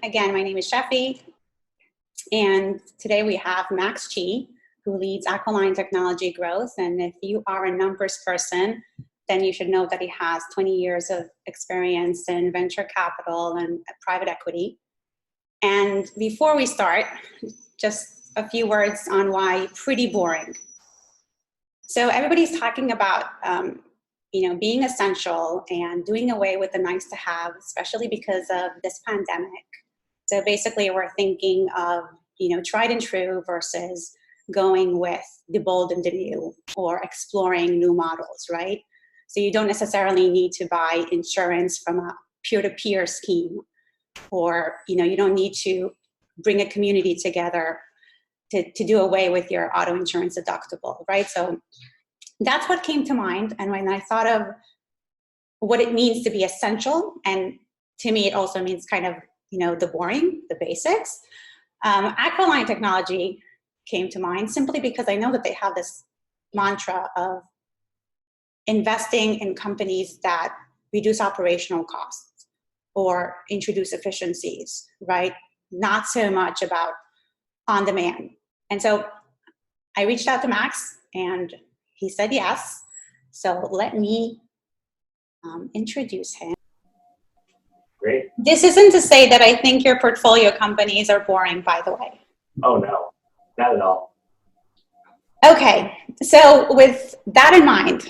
Again, my name is Sheffy, and today we have Max Chee, who leads Aquiline Technology Growth. And if you are a numbers person, then you should know that he has 20 years of experience in venture capital and private equity. And before we start, just a few words on why pretty boring. So everybody's talking about being essential and doing away with the nice to have, especially because of this pandemic. So basically we're thinking of, tried and true versus going with the bold and the new or exploring new models, right? So you don't necessarily need to buy insurance from a peer-to-peer scheme, or, you don't need to bring a community together to do away with your auto insurance deductible, right? So that's what came to mind. And when I thought of what it means to be essential, and to me, it also means kind of, the boring, the basics. Aquiline Technology came to mind simply because I know that they have this mantra of investing in companies that reduce operational costs or introduce efficiencies, right? Not so much about on demand. And so I reached out to Max and he said yes. So let me introduce him. Great. This isn't to say that I think your portfolio companies are boring, by the way. Oh, no, not at all. Okay, so with that in mind,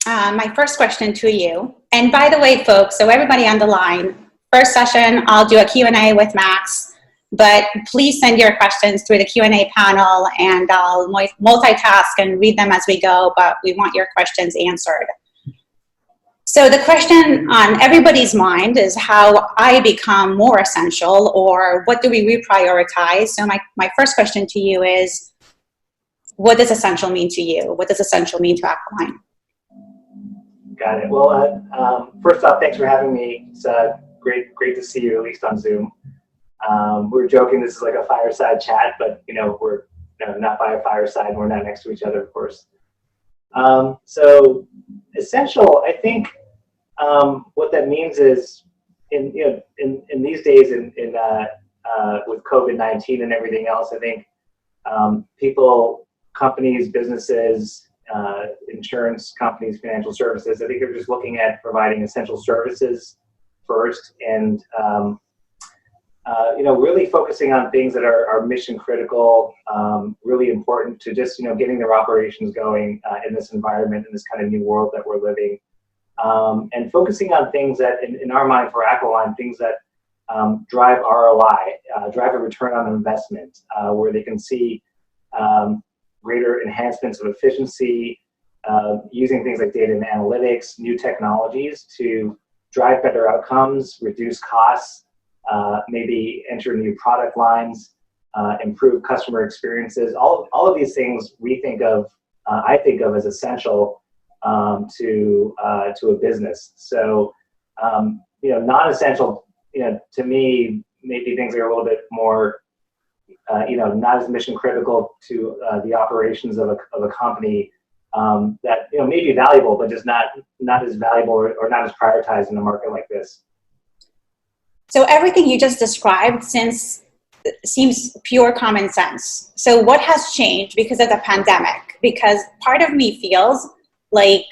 my first question to you, and by the way, folks, so everybody on the line, first session, I'll do a Q&A with Max, but please send your questions through the Q&A panel and I'll multitask and read them as we go, but we want your questions answered. So the question on everybody's mind is how I become more essential, or what do we reprioritize? So my first question to you is, what does essential mean to you? What does essential mean to Aquiline? Got it. Well, first off, thanks for having me. It's great to see you, at least on Zoom. We were joking this is like a fireside chat, but we're not by a fireside. We're not next to each other, of course. So essential, I think what that means is in these days with COVID-19 and everything else, I think people, companies, businesses, insurance companies, financial services, I think they're just looking at providing essential services first, and really focusing on things that are mission critical, really important to just getting their operations going in this environment, in this kind of new world that we're living, and focusing on things that, in our mind for Aquiline, things that drive ROI, drive a return on investment, where they can see greater enhancements of efficiency, using things like data and analytics, new technologies to drive better outcomes, reduce costs, maybe enter new product lines, improve customer experiences. All of these things we think of, I think of as essential to a business. So, non-essential, to me, maybe things are a little bit more, not as mission critical to the operations of a company, that may be valuable, but just not as valuable or not as prioritized in a market like this. So everything you just described seems pure common sense. So what has changed because of the pandemic? Because part of me feels like,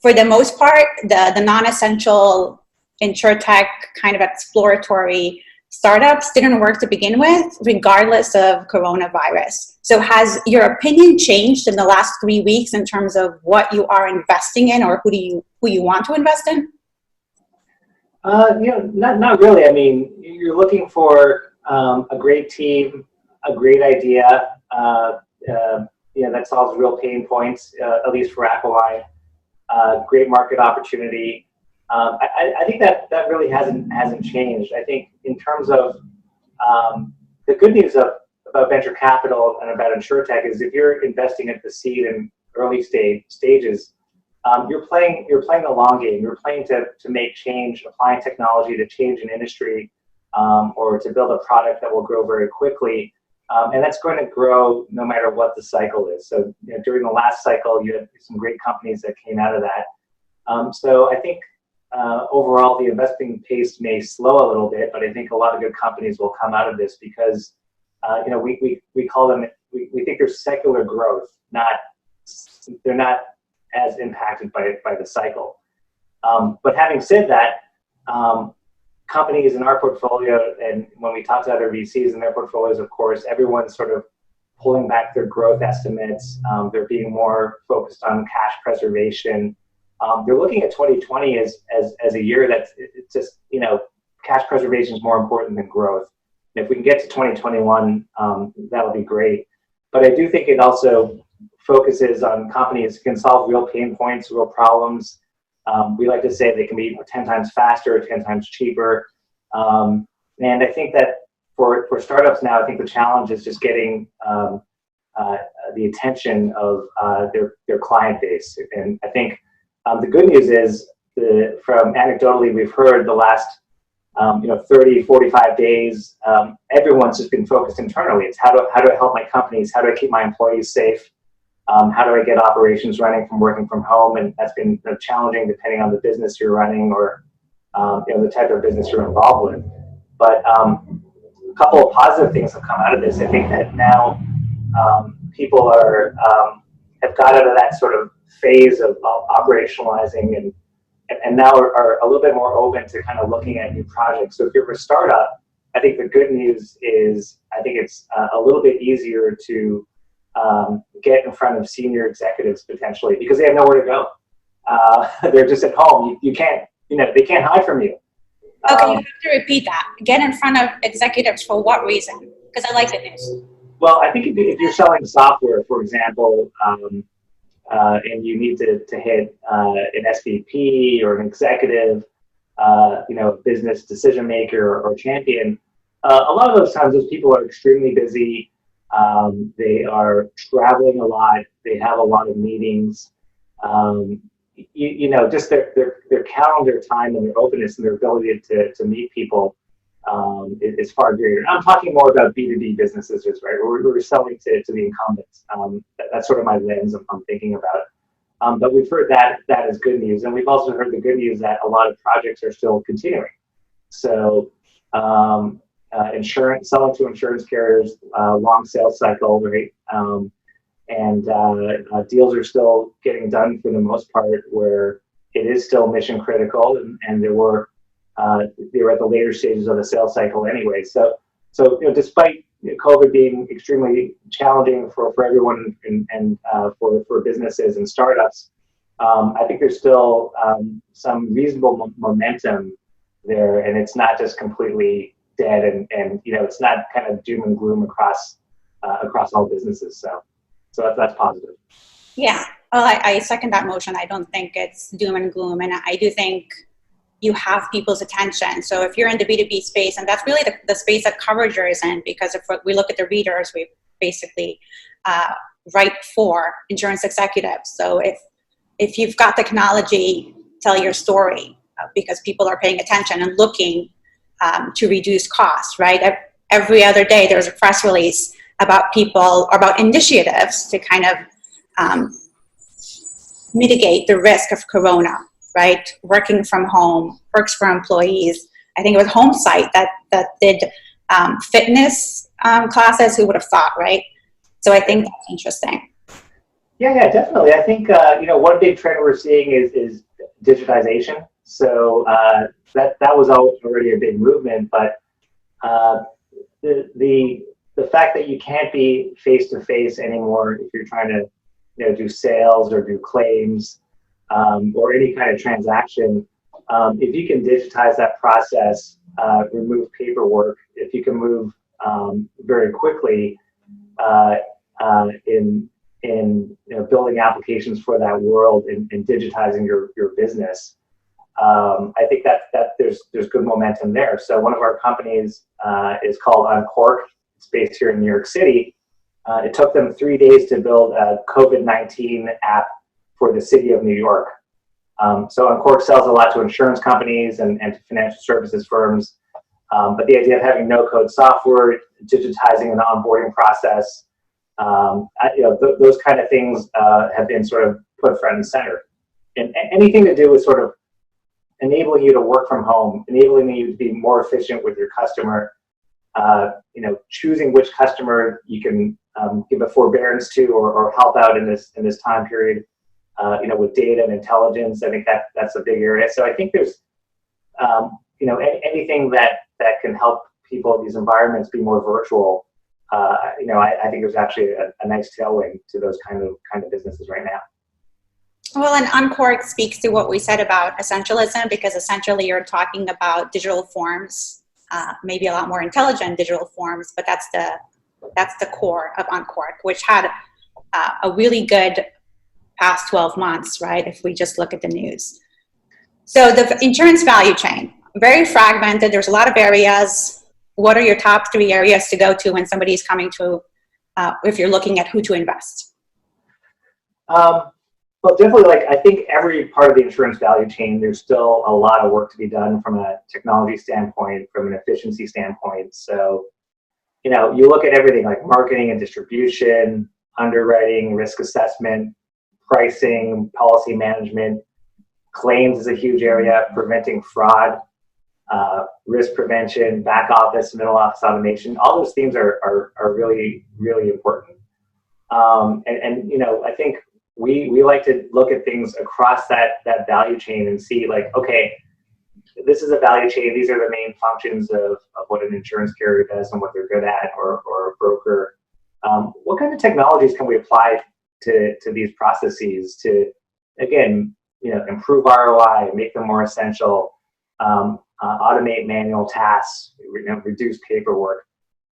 for the most part, the non-essential insurtech kind of exploratory startups didn't work to begin with, regardless of coronavirus. So has your opinion changed in the last 3 weeks in terms of what you are investing in, or who you want to invest in? Not really. I mean, you're looking for a great team, a great idea, that solves real pain points, at least for Aquiline. Great market opportunity. I think that really hasn't changed. I think in terms of the good news about venture capital and about insurtech is if you're investing at the seed and early stages, you're playing the long game. You're playing to make change, applying technology to change an industry, or to build a product that will grow very quickly. And that's going to grow no matter what the cycle is. So during the last cycle, you had some great companies that came out of that. So I think overall the investing pace may slow a little bit, but I think a lot of good companies will come out of this because we call them, we think they're secular growth, they're not as impacted by the cycle. But having said that, companies in our portfolio, and when we talk to other VCs in their portfolios, of course, everyone's sort of pulling back their growth estimates. They're being more focused on cash preservation. They're looking at 2020 as a year that's it's just, cash preservation is more important than growth. And if we can get to 2021, that'll be great. But I do think it also focuses on companies who can solve real pain points, real problems. We like to say they can be 10 times faster, 10 times cheaper. And I think that for startups now, I think the challenge is just getting the attention of their client base. And I think the good news is, from anecdotally, we've heard the last 30, 45 days, everyone's just been focused internally. It's how do I help my companies? How do I keep my employees safe? How do I get operations running from working from home? And that's been challenging depending on the business you're running or the type of business you're involved with. But a couple of positive things have come out of this. I think that now people have got out of that sort of phase of operationalizing and now are a little bit more open to kind of looking at new projects. So if you're a startup, I think the good news is I think it's a little bit easier to get in front of senior executives potentially because they have nowhere to go. They're just at home. You can't, they can't hide from you. Okay, you have to repeat that. Get in front of executives for what reason? Because I like the news. Well, I think if you're selling software, for example, and you need to hit an SVP or an executive, business decision maker or champion, a lot of those times those people are extremely busy. They are traveling a lot. They have a lot of meetings. Just their calendar time and their openness and their ability to meet people is far greater. And I'm talking more about B2B businesses, right? We're selling to the incumbents. That's sort of my lens I'm thinking about. But we've heard that is good news. And we've also heard the good news that a lot of projects are still continuing. So selling to insurance carriers, long sales cycle, right? And deals are still getting done for the most part where it is still mission critical and they were at the later stages of the sales cycle anyway. So despite COVID being extremely challenging for everyone and for businesses and startups, I think there's still some reasonable momentum there, and it's not just completely dead and it's not kind of doom and gloom across all businesses. So that's positive. Yeah, well, I second that motion. I don't think it's doom and gloom, and I do think you have people's attention. So if you're in the B2B space, and that's really the space that Coverager is in, because if we look at the readers, we basically write for insurance executives. So if you've got technology, tell your story because people are paying attention and looking to reduce costs, right? Every other day there's a press release about people or about initiatives to kind of mitigate the risk of corona, right? Working from home, perks for employees. I think it was HomeSite that did fitness classes. Who would have thought, right? So I think that's interesting. Yeah, definitely. I think one big trend we're seeing is digitization. So that was already a big movement, but the fact that you can't be face to face anymore if you're trying to do sales or do claims or any kind of transaction, if you can digitize that process, remove paperwork, if you can move very quickly in building applications for that world and digitizing your business, I think that there's good momentum there. So one of our companies is called Uncork. It's based here in New York City. It took them 3 days to build a COVID-19 app for the city of New York. So Uncork sells a lot to insurance companies and to financial services firms. But the idea of having no-code software, digitizing an onboarding process, those kind of things have been sort of put front and center. And anything to do with sort of enabling you to work from home, enabling you to be more efficient with your customer, choosing which customer you can give a forbearance to or help out in this time period, with data and intelligence. I think that's a big area. So I think there's, anything that can help people in these environments be more virtual. I think there's actually a nice tailwind to those kind of businesses right now. Well, and Uncork speaks to what we said about essentialism, because essentially you're talking about digital forms, maybe a lot more intelligent digital forms, but that's the core of Uncork, which had a really good past 12 months, right? If we just look at the news. So the insurance value chain, very fragmented. There's a lot of areas. What are your top 3 areas to go to when somebody's coming to, if you're looking at who to invest? Well, definitely, I think every part of the insurance value chain, there's still a lot of work to be done from a technology standpoint, from an efficiency standpoint. So, you look at everything like marketing and distribution, underwriting, risk assessment, pricing, policy management, claims is a huge area, preventing fraud, risk prevention, back office, middle office automation. All those themes are really, really important. I think we like to look at things across that value chain and see okay, this is a value chain. These are the main functions of what an insurance carrier does and what they're good at, or a broker. What kind of technologies can we apply to these processes to, again, improve ROI, make them more essential, automate manual tasks, reduce paperwork,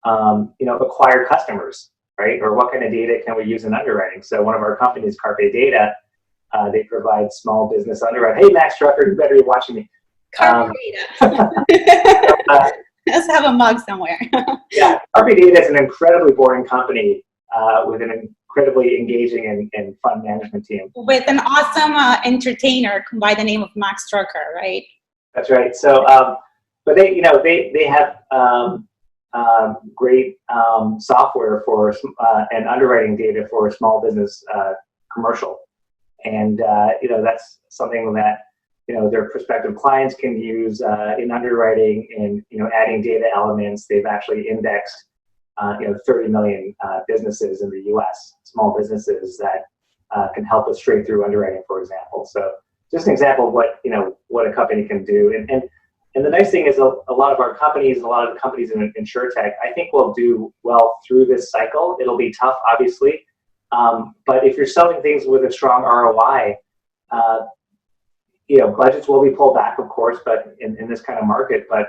acquire customers, right? Or what kind of data can we use in underwriting? So one of our companies, Carpe Data, they provide small business underwriting. Hey, Max Trucker, you better be watching me. Carpe Data. Let's have a mug somewhere. Yeah, Carpe Data is an incredibly boring company with an incredibly engaging and fun management team. With an awesome entertainer by the name of Max Trucker, right? That's right. So, but they have great software for and underwriting data for a small business commercial, and that's something that their prospective clients can use in underwriting and adding data elements. They've actually indexed 30 million businesses in the U.S., small businesses that can help us straight through underwriting, for example. So just an example of what a company can do. And the nice thing is a lot of our companies, a lot of the companies in InsurTech, I think will do well through this cycle. It'll be tough, obviously. But if you're selling things with a strong ROI, budgets will be pulled back, of course, but in this kind of market, but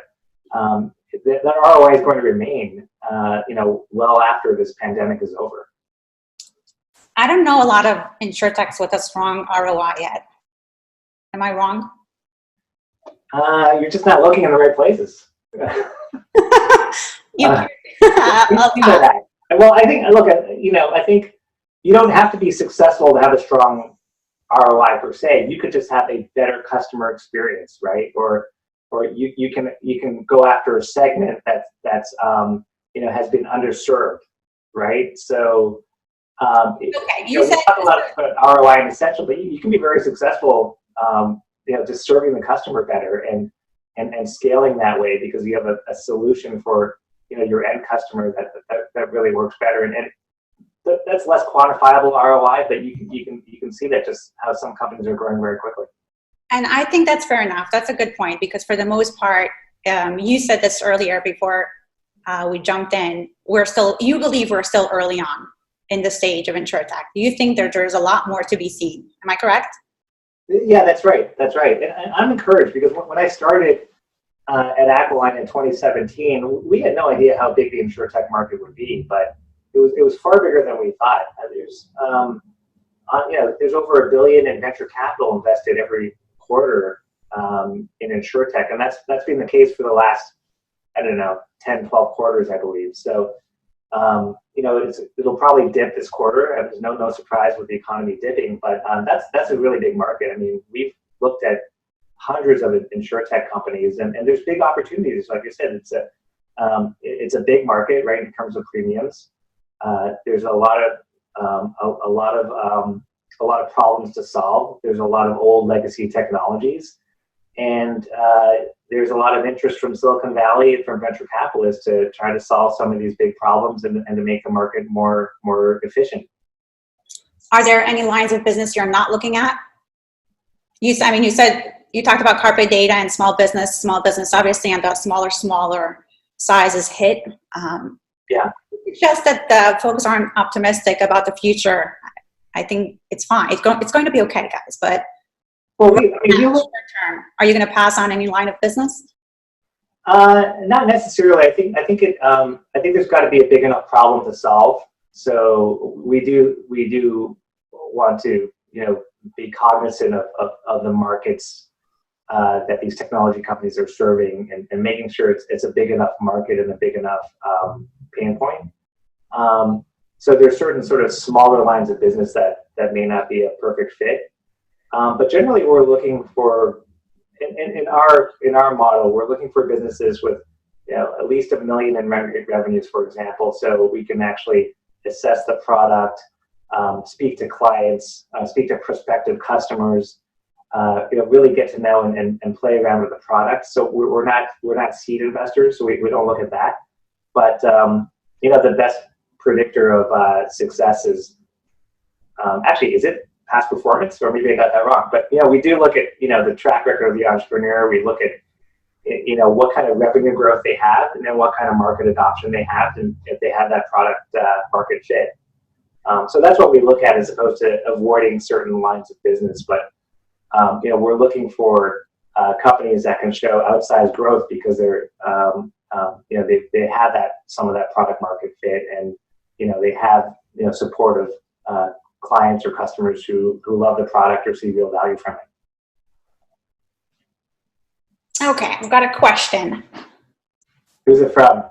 that ROI is going to remain, well after this pandemic is over. I don't know a lot of InsurTechs with a strong ROI yet. Am I wrong? You're just not looking in the right places. Well, I think, I think you don't have to be successful to have a strong ROI per se. You could just have a better customer experience, right? Or you can go after a segment that's has been underserved, right? So you said talk about ROI and essential, but you can be very successful, just serving the customer better and scaling that way because you have a solution for your end customer that really works better, and that's less quantifiable ROI, but you can see that just how some companies are growing very quickly. And I think that's fair enough. That's a good point, because for the most part, you said this earlier before we jumped in. You believe we're still early on in the stage of InsurTech. Do you think there's a lot more to be seen? Am I correct? Yeah, that's right. That's right. And I'm encouraged because when I started at Aquiline in 2017, we had no idea how big the InsurTech market would be, but it was far bigger than we thought. There's over $1 billion in venture capital invested every quarter in InsurTech, and that's been the case for the last 10, 12 quarters, I believe. So it'll probably dip this quarter, and there's no surprise with the economy dipping, but that's a really big market. I mean, we've looked at hundreds of InsurTech companies, and there's big opportunities. Like I said, it's a big market, right, in terms of premiums. There's a lot of problems to solve. There's a lot of old legacy technologies, And there's a lot of interest from Silicon Valley and from venture capitalists to try to solve some of these big problems and to make the market more efficient. Are there any lines of business you're not looking at? You said you talked about carpet data and small business obviously on the smaller sizes hit. Yeah. It's just that the folks aren't optimistic about the future. I think it's fine. It's going to be okay, guys. But well, short term, are you going to pass on any line of business? Not necessarily. I think there's got to be a big enough problem to solve. So we do want to be cognizant of the markets that these technology companies are serving and making sure it's a big enough market and a big enough pain point. So there's certain sort of smaller lines of business that may not be a perfect fit. But generally we're looking for, in our model, we're looking for businesses with at least $1 million in revenues, for example, so we can actually assess the product, speak to clients, speak to prospective customers, really get to know and play around with the product. So we're not seed investors, so we don't look at that. But the best predictor of success is actually, is it past performance, or maybe I got that wrong? But we do look at the track record of the entrepreneur. We look at what kind of revenue growth they have, and then what kind of market adoption they have, and if they have that product market fit. So that's what we look at, as opposed to avoiding certain lines of business. But we're looking for companies that can show outsized growth because they're they have some of that product market fit, and they have supportive clients or customers who love the product or see real value from it. Okay, I've got a question. Who's it from?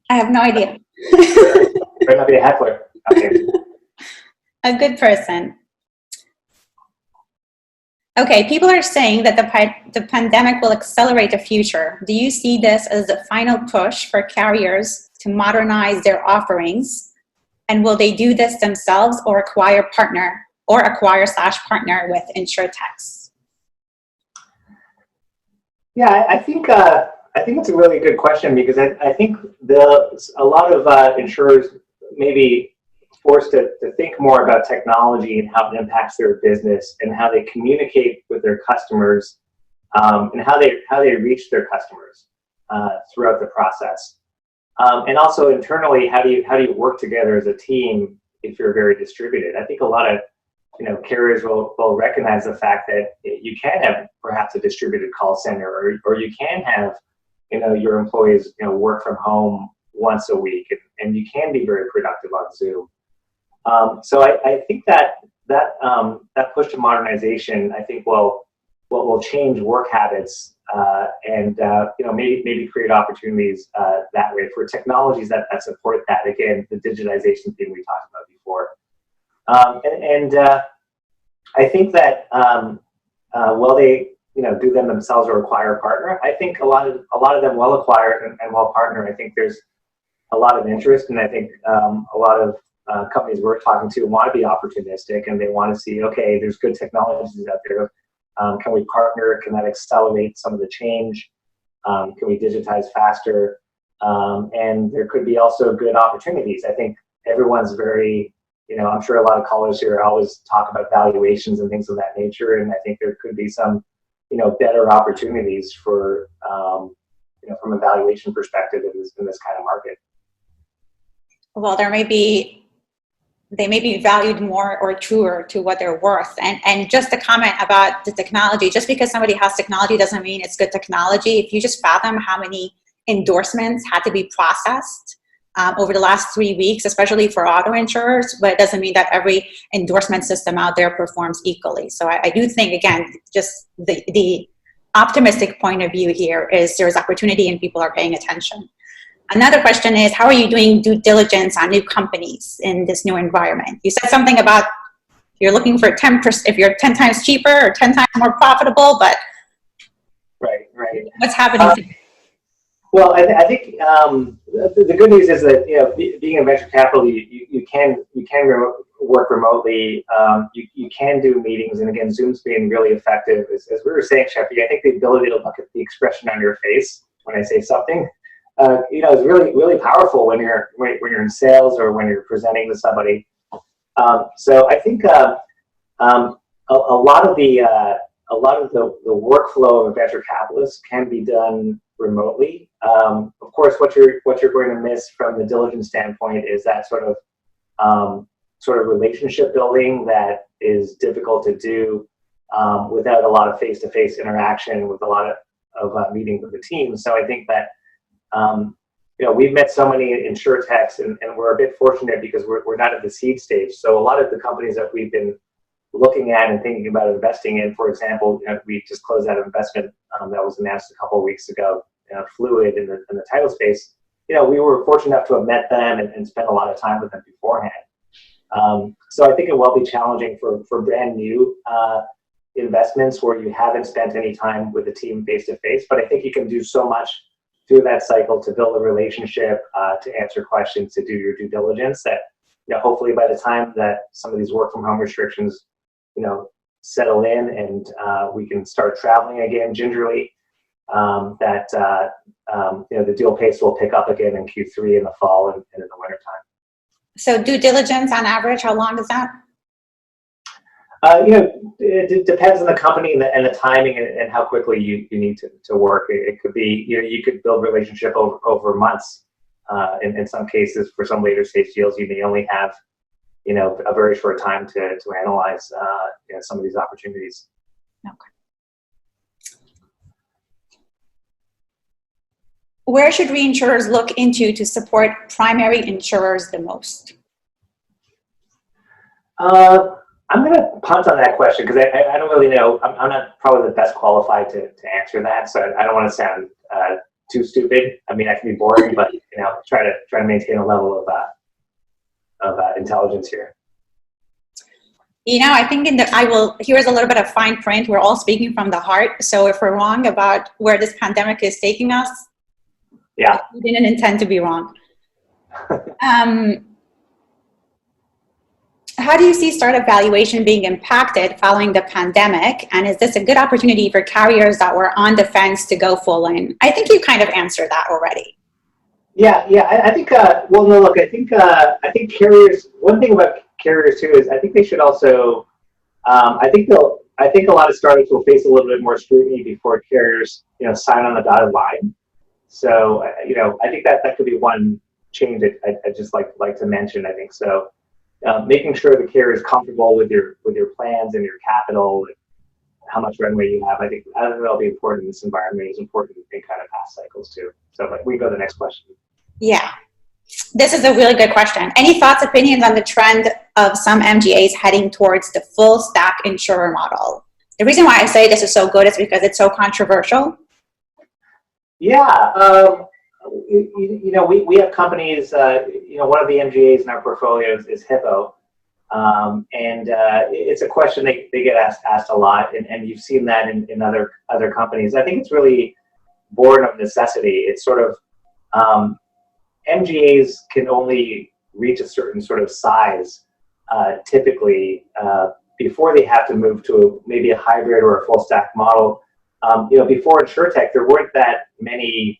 I have no idea. Might not be a heckler. Okay. A good person. Okay, people are saying that the pandemic will accelerate the future. Do you see this as the final push for carriers to modernize their offerings? And will they do this themselves or acquire/partner with insurtechs? Yeah, I think it's a really good question, because I think a lot of insurers may be forced to think more about technology and how it impacts their business and how they communicate with their customers, and how they reach their customers throughout the process. And also internally, how do you work together as a team if you're very distributed? I think a lot of carriers will recognize the fact that you can have perhaps a distributed call center, or you can have your employees work from home once a week, and you can be very productive on Zoom. So I think that push to modernization, I think will change work habits, and maybe create opportunities that way for technologies that support that. Again, the digitization thing we talked about before. I think that while they do them themselves or acquire a partner, I think a lot of them will acquire and will partner. I think there's a lot of interest, and I think a lot of companies we're talking to want to be opportunistic, and they want to see, okay, there's good technologies out there. Can we partner? Can that accelerate some of the change? Can we digitize faster? And there could be also good opportunities. I think everyone's very, I'm sure a lot of callers here always talk about valuations and things of that nature, and I think there could be some, better opportunities for, from a valuation perspective in this kind of market. Well, they may be valued more or truer to what they're worth. And just a comment about the technology, just because somebody has technology doesn't mean it's good technology. If you just fathom how many endorsements had to be processed over the last 3 weeks, especially for auto insurers, but it doesn't mean that every endorsement system out there performs equally. So I do think, again, just the optimistic point of view here is there's opportunity and people are paying attention. Another question is, how are you doing due diligence on new companies in this new environment? You said something about you're looking for 10%, if you're 10 times cheaper or 10 times more profitable, but right. What's happening? Well, I think the good news is that being in venture capital, you can work remotely. You can do meetings, and again, Zoom's being really effective. As we were saying, Sheffy, I think the ability to look at the expression on your face when I say something, is really powerful when you're in sales or when you're presenting to somebody. So I think a lot of the workflow of a venture capitalist can be done remotely. Of course, what you're going to miss from the diligence standpoint is that sort of relationship building that is difficult to do without a lot of face-to-face interaction, with a lot of meetings with the team. So I think that we've met so many insurtechs, and we're a bit fortunate because we're not at the seed stage. So a lot of the companies that we've been looking at and thinking about investing in, for example, we just closed out an investment that was announced a couple of weeks ago, Fluid in the title space. We were fortunate enough to have met them and spent a lot of time with them beforehand. So I think it will be challenging for brand new investments where you haven't spent any time with the team face to face, but I think you can do so much through that cycle to build a relationship, to answer questions, to do your due diligence that, hopefully by the time that some of these work from home restrictions, settle in and we can start traveling again gingerly, the deal pace will pick up again in Q3 in the fall and in the wintertime. So due diligence on average, how long is that? It depends on the company and the timing and how quickly you need to work. It could be, you could build relationship over months. In some cases, for some later stage deals, you may only have, a very short time to analyze some of these opportunities. Okay. Where should reinsurers look into to support primary insurers the most? I'm going to punt on that question because I don't really know. I'm not probably the best qualified to answer that, so I don't want to sound too stupid. I mean, I can be boring, but try to maintain a level of intelligence here. I think here's a little bit of fine print. We're all speaking from the heart. So if we're wrong about where this pandemic is taking us, yeah, we didn't intend to be wrong. How do you see startup valuation being impacted following the pandemic? And is this a good opportunity for carriers that were on the fence to go full in? I think you kind of answered that already. Yeah. I think. Well, no. Look, I think carriers. One thing about carriers too is I think they should also. I think a lot of startups will face a little bit more scrutiny before carriers, sign on the dotted line. So, I think that could be one change that I just like to mention. I think so. Making sure the carrier is comfortable with your plans and your capital, and how much runway you have. I think that'll be important in this environment. It's important in kind of past cycles too. So, we go to the next question. Yeah, this is a really good question. Any thoughts, opinions on the trend of some MGAs heading towards the full stack insurer model? The reason why I say this is so good is because it's so controversial. Yeah. We have companies, one of the MGAs in our portfolio is Hippo. And it's a question they get asked a lot, and you've seen that in other companies. I think it's really born of necessity. It's sort of, MGAs can only reach a certain sort of size, typically, before they have to move to maybe a hybrid or a full stack model. Before InsurTech, there weren't that many.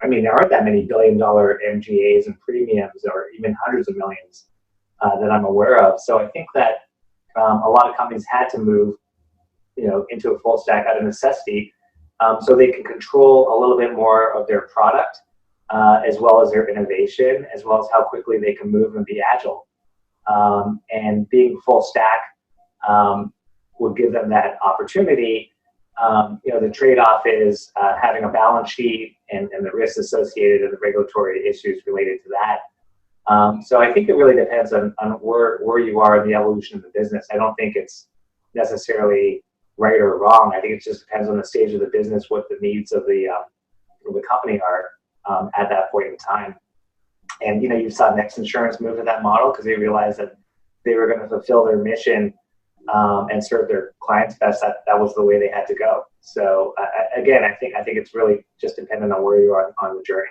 There aren't that many billion-dollar MGAs and premiums, or even hundreds of millions that I'm aware of. So I think that a lot of companies had to move, into a full stack out of necessity, so they can control a little bit more of their product, as well as their innovation, as well as how quickly they can move and be agile. And being full stack would give them that opportunity. The trade-off is having a balance sheet and the risks associated and the regulatory issues related to that. So I think it really depends on where you are in the evolution of the business. I don't think it's necessarily right or wrong. I think it just depends on the stage of the business, what the needs of the company are at that point in time. And you saw Next Insurance move to that model because they realized that they were going to fulfill their mission and serve their clients best. That was the way they had to go. So again, I think it's really just dependent on where you are on the journey.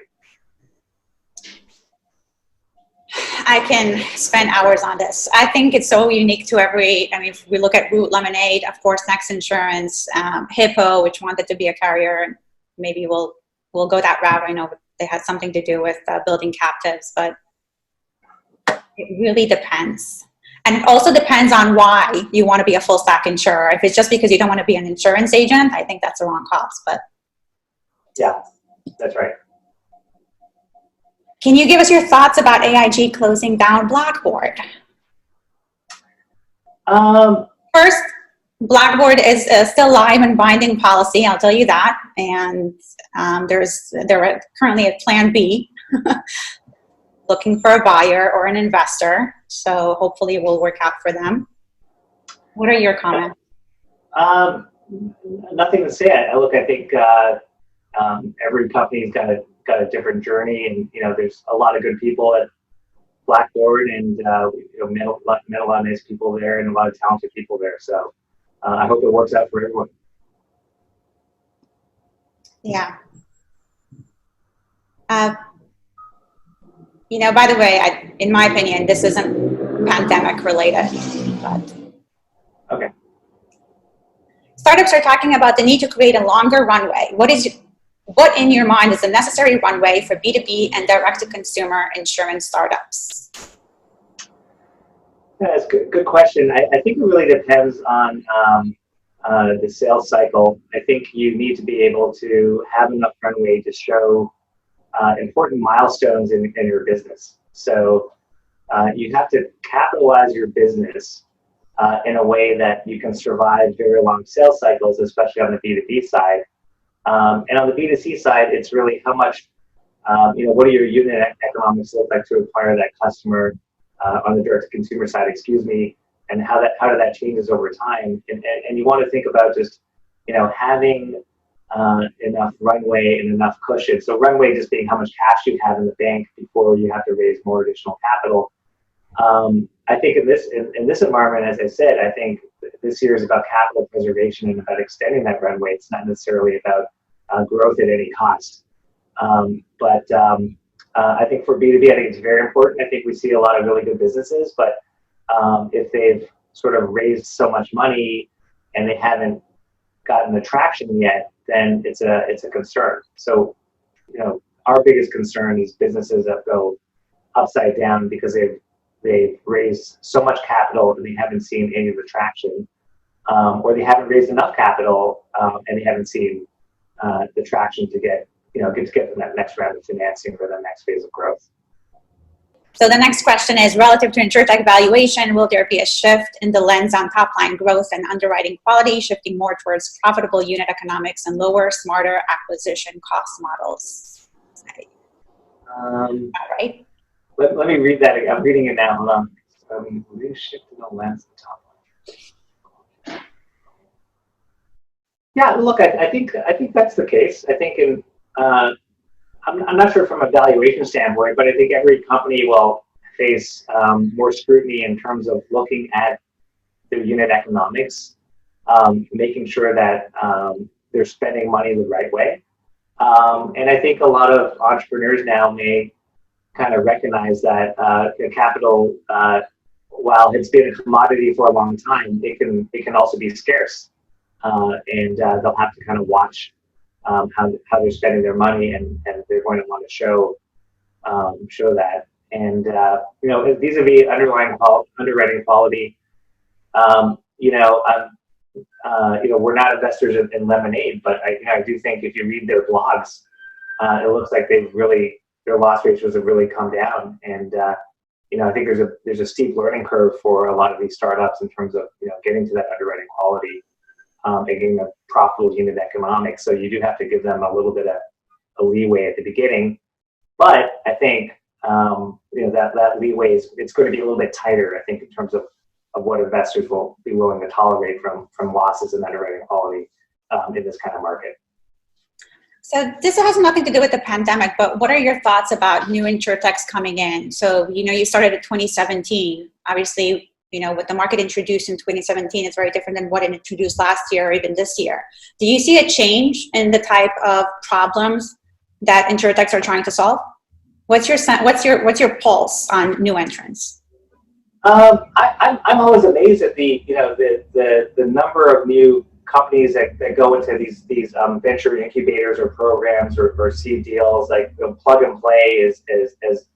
I can spend hours on this. I think it's so unique to every, I mean, if we look at Root, Lemonade, of course, Next Insurance, Hippo, which wanted to be a carrier, maybe we'll go that route. I know they had something to do with building captives, but it really depends. And it also depends on why you want to be a full stack insurer. If it's just because you don't want to be an insurance agent, I think that's the wrong cost, but. Yeah, that's right. Can you give us your thoughts about AIG closing down Blackboard? First, Blackboard is still live and binding policy, I'll tell you that. And they're currently at Plan B, looking for a buyer or an investor. So hopefully it will work out for them. What are your comments? Nothing to say. I think every company's got a different journey, and there's a lot of good people at Blackboard, and met a lot of nice people there, and a lot of talented people there. So I hope it works out for everyone. Yeah. By the way, in my opinion, this isn't pandemic related, but. Okay. Startups are talking about the need to create a longer runway. What in your mind is the necessary runway for B2B and direct-to-consumer insurance startups? Yeah, that's a good question. I think it really depends on the sales cycle. I think you need to be able to have enough runway to show important milestones in your business. So you have to capitalize your business in a way that you can survive very long sales cycles, especially on the B2B side. And on the B2C side, it's really how much, what do your unit economics look like to acquire that customer on the direct-to-consumer side, and how that changes over time. And you want to think about just, having enough runway and enough cushion. So runway just being how much cash you have in the bank before you have to raise more additional capital. I think in this environment, as I said, I think this year is about capital preservation and about extending that runway. It's not necessarily about growth at any cost. But I think for B2B, I think it's very important. I think we see a lot of really good businesses, but if they've sort of raised so much money and they haven't gotten the traction yet, then it's a concern. So, our biggest concern is businesses that go upside down because they've raised so much capital and they haven't seen any of the traction, or they haven't raised enough capital and they haven't seen the traction to get to that next round of financing or the next phase of growth. So the next question is, relative to InsurTech valuation, will there be a shift in the lens on top line growth and underwriting quality, shifting more towards profitable unit economics and lower, smarter acquisition cost models? Right? Let me read that again. I'm reading it now. Hold on. Will there shift in the lens on top line? Yeah, look, I think that's the case. I think I'm not sure from a valuation standpoint, but I think every company will face more scrutiny in terms of looking at their unit economics, making sure that they're spending money the right way. And I think a lot of entrepreneurs now may kind of recognize that capital, while it's been a commodity for a long time, it can also be scarce, and they'll have to kind of watch how they're spending their money, and they're going to want to show that. And vis-a-vis underwriting quality, we're not investors in Lemonade, but I do think if you read their blogs, it looks like their loss ratios have really come down, and I think there's a steep learning curve for a lot of these startups in terms of getting to that underwriting quality and getting a profitable unit economics. So you do have to give them a little bit of a leeway at the beginning, but I think that leeway it's going to be a little bit tighter, I think, in terms of what investors will be willing to tolerate from losses in underwriting quality in this kind of market. So this has nothing to do with the pandemic, but what are your thoughts about new insurtechs coming in? So, you started in 2017. Obviously, what the market introduced in 2017 is very different than what it introduced last year or even this year. Do you see a change in the type of problems that insurtechs are trying to solve? What's your pulse on new entrants? I'm always amazed at the number of new companies that go into these venture incubators or programs or seed deals. Like plug and play is as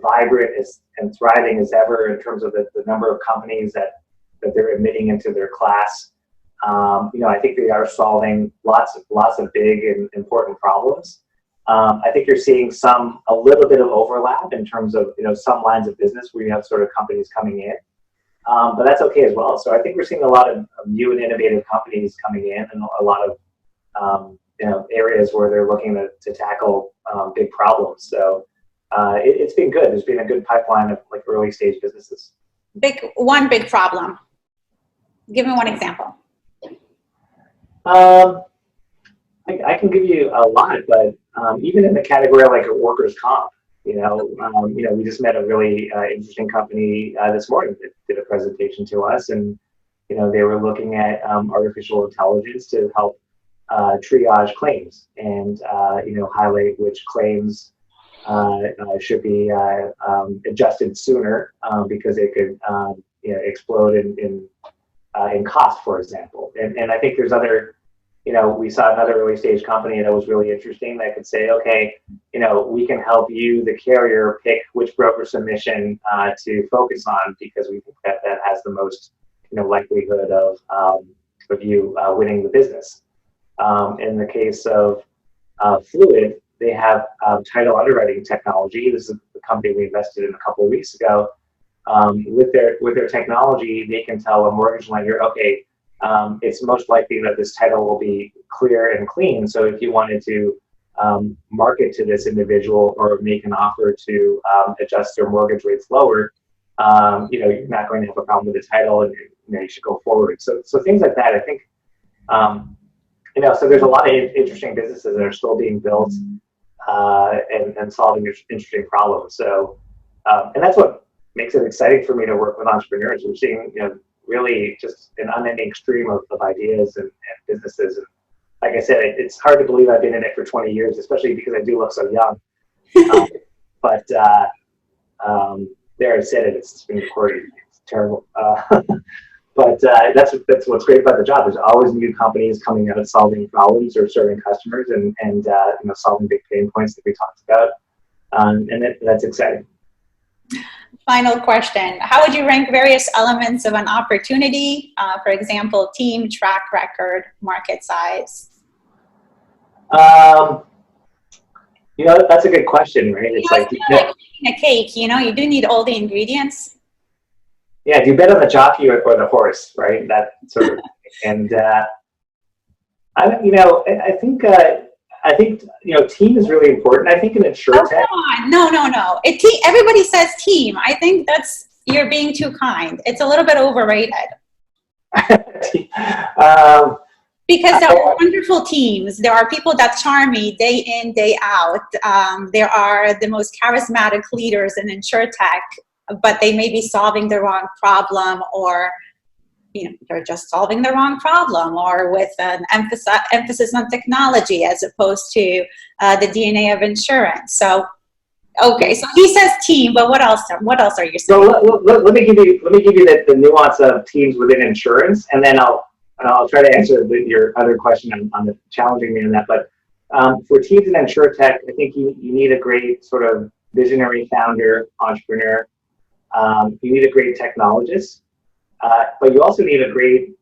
vibrant and thriving as ever in terms of the number of companies that they're admitting into their class. I think they are solving lots of big and important problems. I think you're seeing a little bit of overlap in terms of some lines of business where you have sort of companies coming in, but that's okay as well. So I think we're seeing a lot of new and innovative companies coming in, and a lot of areas where they're looking to tackle big problems. So it's been good. There's been a good pipeline of like early stage businesses. One big problem. Give me one example. I can give you a lot, but even in the category like a workers' comp, we just met a really interesting company this morning that did a presentation to us, and they were looking at artificial intelligence to help triage claims and highlight which claims should be adjusted sooner because they could explode in cost, for example. And I think there's other. We saw another early stage company that was really interesting that could say, okay, we can help you, the carrier, pick which broker submission to focus on because we think that has the most, likelihood of you winning the business. In the case of Fluid, they have title underwriting technology. This is the company we invested in a couple of weeks ago. With their technology, they can tell a mortgage lender, okay, it's most likely that this title will be clear and clean. So if you wanted to market to this individual or make an offer to adjust their mortgage rates lower, you're not going to have a problem with the title, and you should go forward. So things like that, I think, so there's a lot of interesting businesses that are still being built and solving interesting problems. So, and that's what makes it exciting for me to work with entrepreneurs. We're seeing, really just an unending stream of ideas and businesses. And like I said, it's hard to believe I've been in it for 20 years, especially because I do look so young. But there, I said it, it's been recorded. It's terrible. But that's what's great about the job. There's always new companies coming out solving problems or serving customers and solving big pain points that we talked about. And that's exciting. Final question. How would you rank various elements of an opportunity? For example, team, track record, market size? That's a good question, right? It's like making a cake, you do need all the ingredients. Yeah, do you bet on the jockey or the horse, right? That sort of, and I think team is really important. I think in insurtech. Oh, come on. No. Everybody says team. I think you're being too kind. It's a little bit overrated. Because there are wonderful teams. There are people that charm me day in, day out. There are the most charismatic leaders in insurtech, but they may be solving the wrong problem, or they're just solving the wrong problem, or with an emphasis on technology as opposed to the DNA of insurance. So, okay, so he says team, but what else are you saying? So let me give you the nuance of teams within insurance, and then I'll try to answer your other question on the challenging me on that. But for teams in insurtech, I think you need a great sort of visionary founder, entrepreneur. You need a great technologist. But you also need a great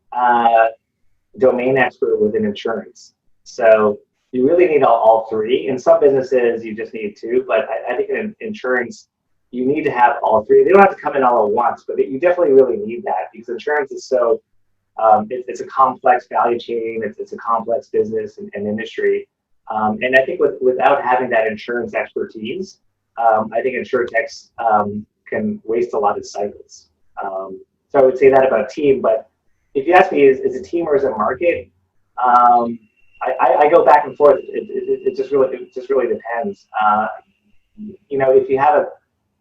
domain expert within insurance. So you really need all three. In some businesses, you just need two. But I think in insurance, you need to have all three. They don't have to come in all at once, but you definitely really need that, because insurance is so, it's a complex value chain. It's a complex business and industry. And I think without having that insurance expertise, I think insurtechs can waste a lot of cycles. So I would say that about team, but if you ask me, is a team or is it market? I go back and forth. It just really depends. If you have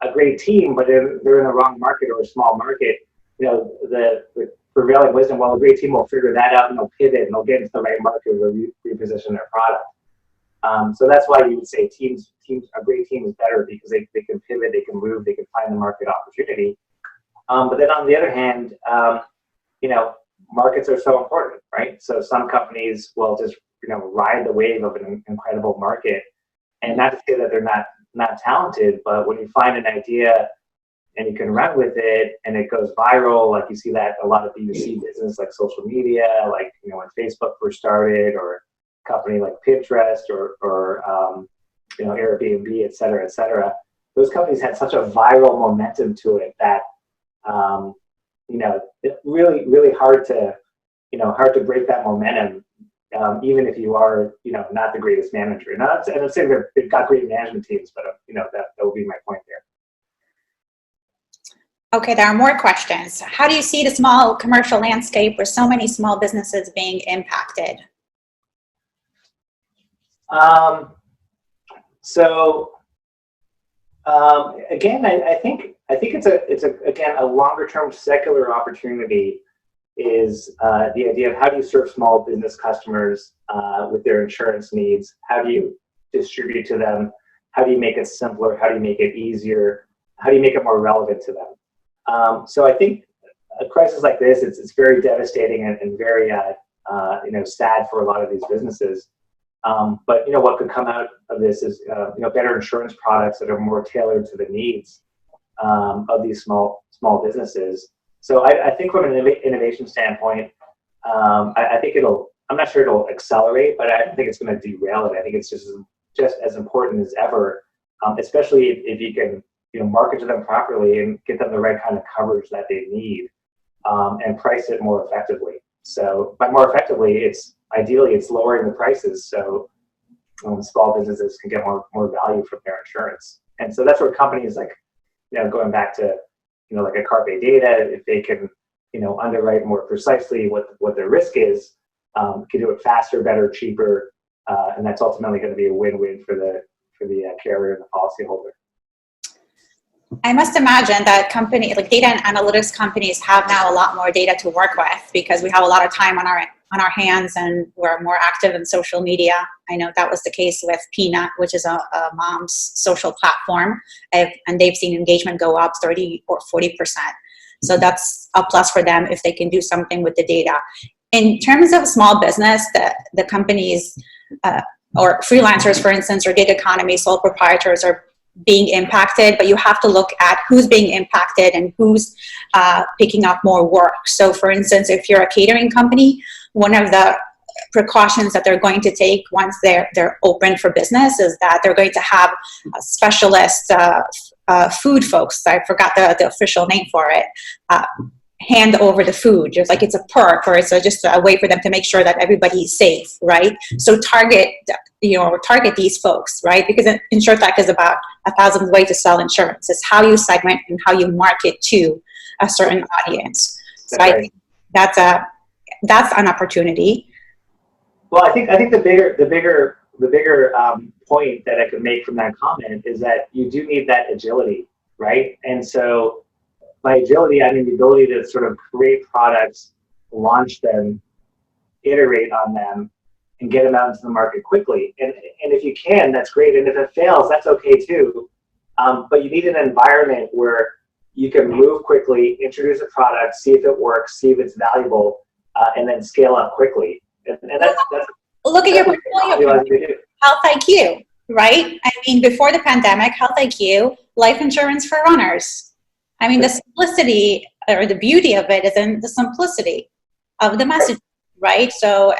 a great team, but they're in the wrong market or a small market, the prevailing wisdom, well, a great team will figure that out and they'll pivot and they'll get into the right market or reposition their product. So that's why you would say a great team is better because they can pivot, they can move, they can find the market opportunity. But then on the other hand, markets are so important, right? So some companies will just ride the wave of an incredible market, and not to say that they're not talented, but when you find an idea and you can run with it and it goes viral, like you see that a lot of B2C business like social media, like when Facebook first started, or a company like Pinterest or Airbnb, et cetera, those companies had such a viral momentum to it that it's really, really hard to break that momentum, even if you are, not the greatest manager. And I'm saying they've got great management teams, but that would be my point there. Okay, there are more questions. How do you see the small commercial landscape with so many small businesses being impacted? Again, I think it's a longer term secular opportunity is the idea of how do you serve small business customers with their insurance needs? How do you distribute to them? How do you make it simpler? How do you make it easier? How do you make it more relevant to them? So I think a crisis like this, it's very devastating and very sad for a lot of these businesses. But what could come out of this is better insurance products that are more tailored to the needs of these small businesses. So I think from an innovation standpoint, I think I'm not sure it'll accelerate, but I think it's going to derail it. I think it's just as important as ever, especially if you can market to them properly and get them the right kind of coverage that they need, and price it more effectively. So by more effectively, ideally it's lowering the prices so small businesses can get more value from their insurance. And so that's where companies like, going back to, like a Carpe Data, if they can, underwrite more precisely what their risk is, can do it faster, better, cheaper, and that's ultimately going to be a win-win for the carrier and the policyholder. I must imagine that like data and analytics companies have now a lot more data to work with because we have a lot of time on our hands and we're more active in social media. I know that was the case with Peanut, which is a mom's social platform, and they've seen engagement go up 30 or 40%. So that's a plus for them if they can do something with the data. In terms of small business, the companies or freelancers, for instance, or gig economy, sole proprietors are being impacted, but you have to look at who's being impacted and who's picking up more work. So for instance, if you're a catering company, one of the precautions that they're going to take once they're open for business is that they're going to have specialist food folks, I forgot the official name for it, hand over the food, just like it's a perk or it's just a way for them to make sure that everybody's safe, right? So target these folks, right? Because InsurTech is about 1,000 ways to sell insurance. It's how you segment and how you market to a certain audience. So I think that's an opportunity. Well, I think the bigger point that I could make from that comment is that you do need that agility, right? And so by agility, I mean the ability to sort of create products, launch them, iterate on them, and get them out into the market quickly. And if you can, that's great. And if it fails, that's okay too. But you need an environment where you can move quickly, introduce a product, see if it works, see if it's valuable, and then scale up quickly. And that's look at your portfolio. Health IQ, right? I mean, before the pandemic, Health IQ, life insurance for runners. I mean, the simplicity or the beauty of it is in the simplicity of the message, right? So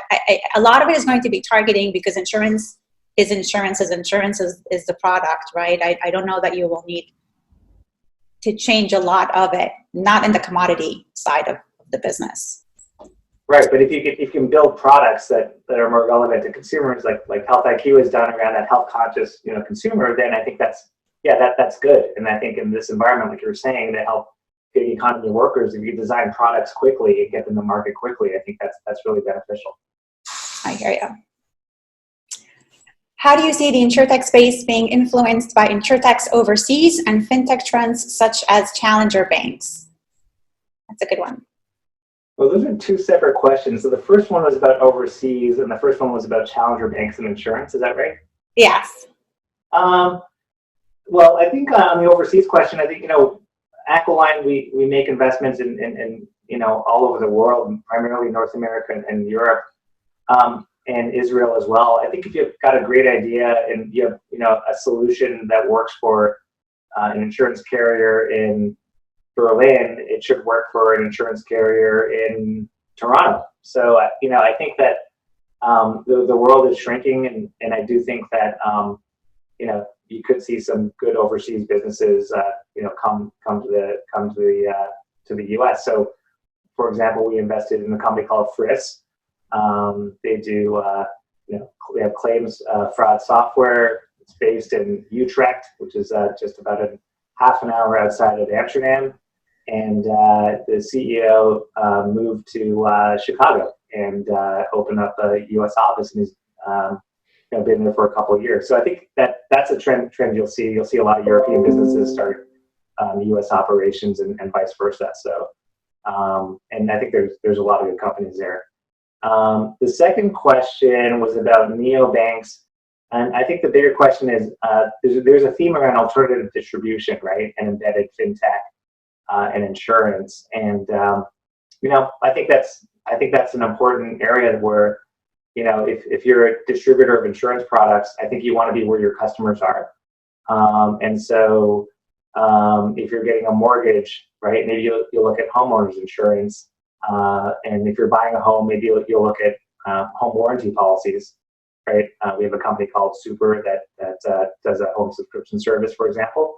a lot of it is going to be targeting because insurance is the product, right? I don't know that you will need to change a lot of it, not in the commodity side of the business. Right, but if you can build products that are more relevant to consumers, like Health IQ has done around that health conscious consumer, then I think that's good. And I think in this environment, like you were saying, to help gig economy workers, if you design products quickly and get them to market quickly, I think that's really beneficial. I hear you. How do you see the InsurTech space being influenced by InsurTechs overseas and fintech trends such as challenger banks? That's a good one. Well, those are two separate questions. So the first one was about overseas, and the first one was about challenger banks and insurance. Is that right? Yes. Well, I think on the overseas question, I think, Aquiline, we make investments in all over the world, primarily North America and Europe, and Israel as well. I think if you've got a great idea and you have, a solution that works for an insurance carrier in Berlin, it should work for an insurance carrier in Toronto. So, I think that the world is shrinking, and I do think that, you could see some good overseas businesses, come to the U.S. So, for example, we invested in a company called Friss. They do, they have claims fraud software. It's based in Utrecht, which is just about a half an hour outside of Amsterdam. And the CEO moved to Chicago and opened up a U.S. office, and he's been there for a couple of years. So I think that's a trend you'll see. You'll see a lot of European businesses start U.S. operations and vice versa. So, and I think there's a lot of good companies there. The second question was about neobanks, and I think the bigger question is there's a theme around alternative distribution, right, and embedded fintech and insurance, and I think that's an important area where, if you're a distributor of insurance products, I think you want to be where your customers are. And so if you're getting a mortgage, right, maybe you'll look at homeowners insurance. And if you're buying a home, maybe you'll look at home warranty policies, right? We have a company called Super that does a home subscription service, for example.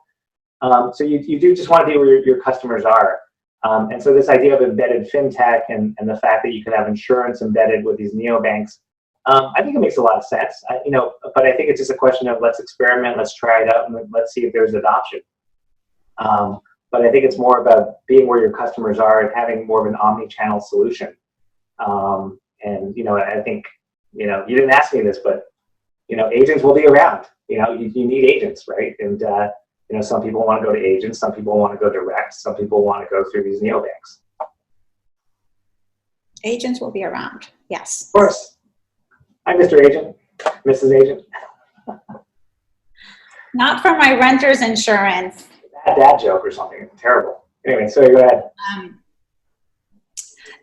So you do just want to be where your customers are. And so this idea of embedded fintech and the fact that you can have insurance embedded with these neobanks, I think it makes a lot of sense. But I think it's just a question of let's experiment, let's try it out, and let's see if there's adoption. But I think it's more about being where your customers are and having more of an omni-channel solution. And I think you didn't ask me this, but agents will be around. You need agents, right? And some people want to go to agents, some people want to go direct, some people want to go through these neobanks. Agents will be around. Yes. Of course. Hi, Mr. Agent, Mrs. Agent. Not for my renter's insurance. Dad joke or something terrible. Anyway, so go ahead.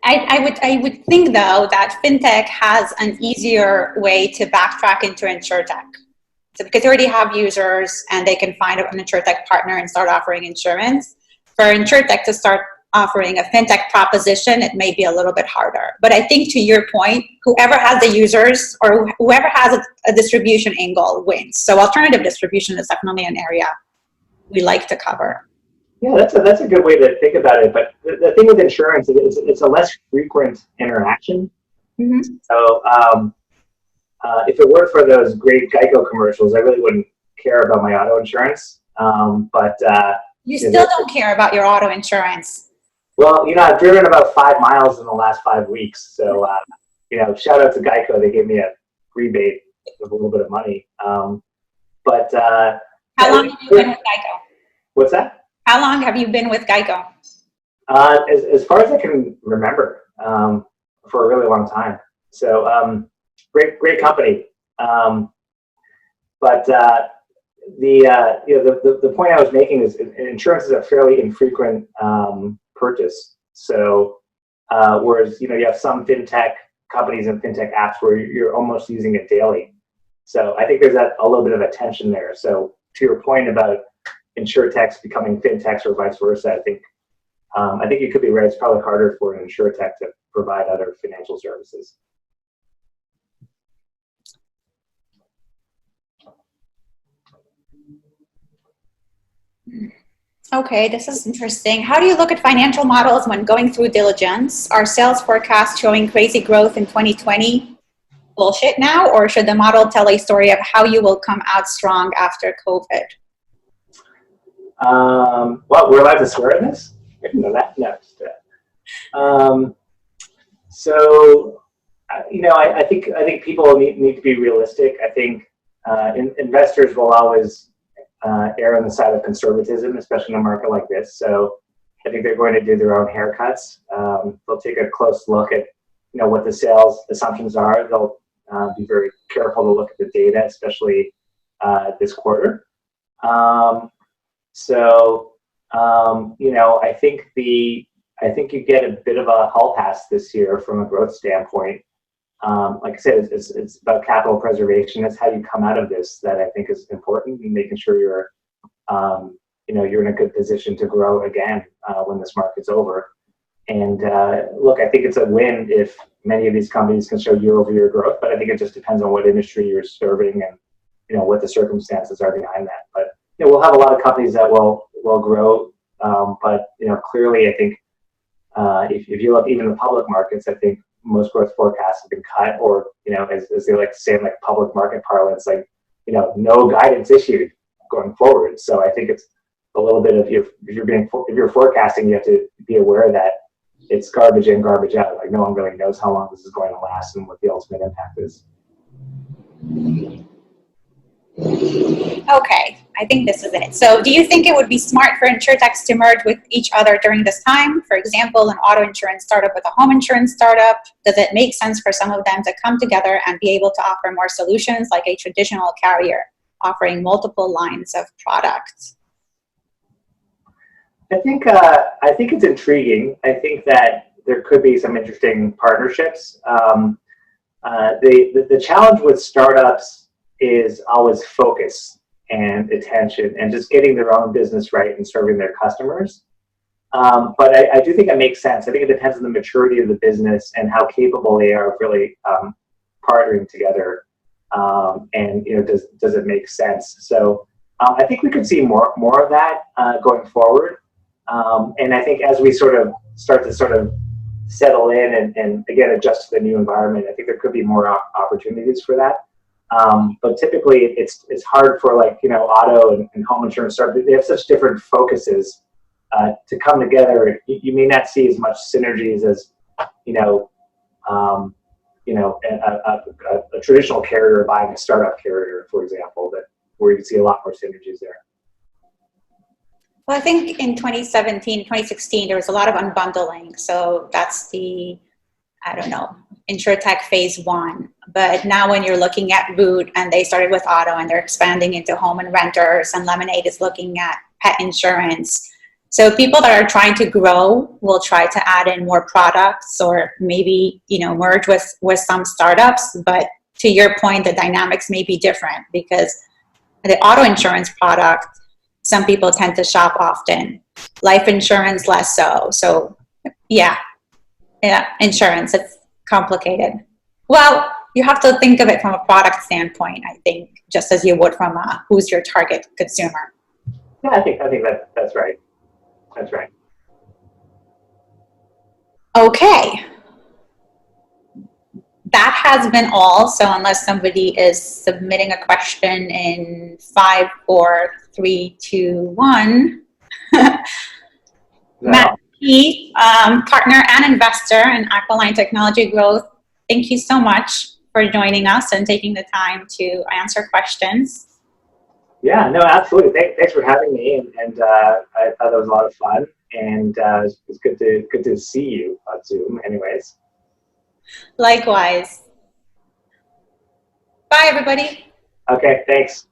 I would think though that fintech has an easier way to backtrack into insurtech. So because they already have users and they can find an insurtech partner and start offering insurance. For insurtech to start offering a fintech proposition, it may be a little bit harder. But I think to your point, whoever has the users or whoever has a distribution angle wins. So alternative distribution is definitely an area we like to cover. Yeah, that's a good way to think about it. But the thing with insurance is it's a less frequent interaction. Mm-hmm. So if it weren't for those great Geico commercials, I really wouldn't care about my auto insurance. But you still don't care about your auto insurance. Well, I've driven about 5 miles in the last 5 weeks. So, shout out to Geico. They gave me a rebate of a little bit of money. But how long have you been with Geico? What's that? How long have you been with Geico? As far as I can remember, for a really long time. So, great company. But the point I was making is insurance is a fairly infrequent purchase. So whereas you have some fintech companies and fintech apps where you're almost using it daily. So I think there's a little bit of a tension there. So to your point about insurtechs becoming fintechs or vice versa, I think you could be right. It's probably harder for an insurtech to provide other financial services. Okay, this is interesting. How do you look at financial models when going through diligence? Are sales forecasts showing crazy growth in 2020 bullshit now, or should the model tell a story of how you will come out strong after COVID? Well, we're allowed to swear in this? I didn't know that. No, so, I think people need to be realistic. I think investors will always err on the side of conservatism, especially in a market like this. So I think they're going to do their own haircuts. They'll take a close look at, what the sales assumptions are. They'll be very careful to look at the data, especially this quarter. I think you get a bit of a hall pass this year from a growth standpoint. Like I said, it's about capital preservation. That's how you come out of this. That I think is important, and making sure you're in a good position to grow again when this market's over. And look, I think it's a win if many of these companies can show year-over-year growth, but I think it just depends on what industry you're serving and what the circumstances are behind that. But we'll have a lot of companies that will grow, but clearly, I think if you look even the public markets, I think most growth forecasts have been cut, or as they like to say in like public market parlance, like no guidance issued going forward. So I think it's a little bit of if you're forecasting, you have to be aware that it's garbage in, garbage out. Like no one really knows how long this is going to last and what the ultimate impact is. Okay, I think this is it. So do you think it would be smart for insurtechs to merge with each other during this time? For example, an auto insurance startup with a home insurance startup. Does it make sense for some of them to come together and be able to offer more solutions like a traditional carrier offering multiple lines of products? I think it's intriguing. I think that there could be some interesting partnerships. The challenge with startups is always focus and attention and just getting their own business right and serving their customers. But I do think it makes sense. I think it depends on the maturity of the business and how capable they are of really partnering together. And does it make sense? So I think we could see more of that going forward. And I think as we sort of start to settle in and again adjust to the new environment, I think there could be more opportunities for that. But typically it's hard for auto and home insurance startups. They have such different focuses to come together. You may not see as much synergies as a traditional carrier buying a startup carrier, for example, where you can see a lot more synergies there. Well, I think in 2017, 2016, there was a lot of unbundling. So that's the, InsurTech phase 1. But now when you're looking at Root, and they started with auto and they're expanding into home and renters, and Lemonade is looking at pet insurance. So people that are trying to grow will try to add in more products or maybe, merge with some startups. But to your point, the dynamics may be different because the auto insurance product, some people tend to shop often. Life insurance, less so. So, yeah, insurance, it's complicated. Well, you have to think of it from a product standpoint, I think, just as you would from who's your target consumer. Yeah, I think that's right. That's right. Okay. That has been all. So unless somebody is submitting a question in 5, 4, 3, 2, 1. No. Matt Chee, partner and investor in Aquiline Technology Growth, thank you so much for joining us and taking the time to answer questions. Yeah, no, absolutely. Thanks for having me, and I thought it was a lot of fun, and it's good to see you on Zoom. Anyways. Likewise. Bye, everybody. Okay, thanks.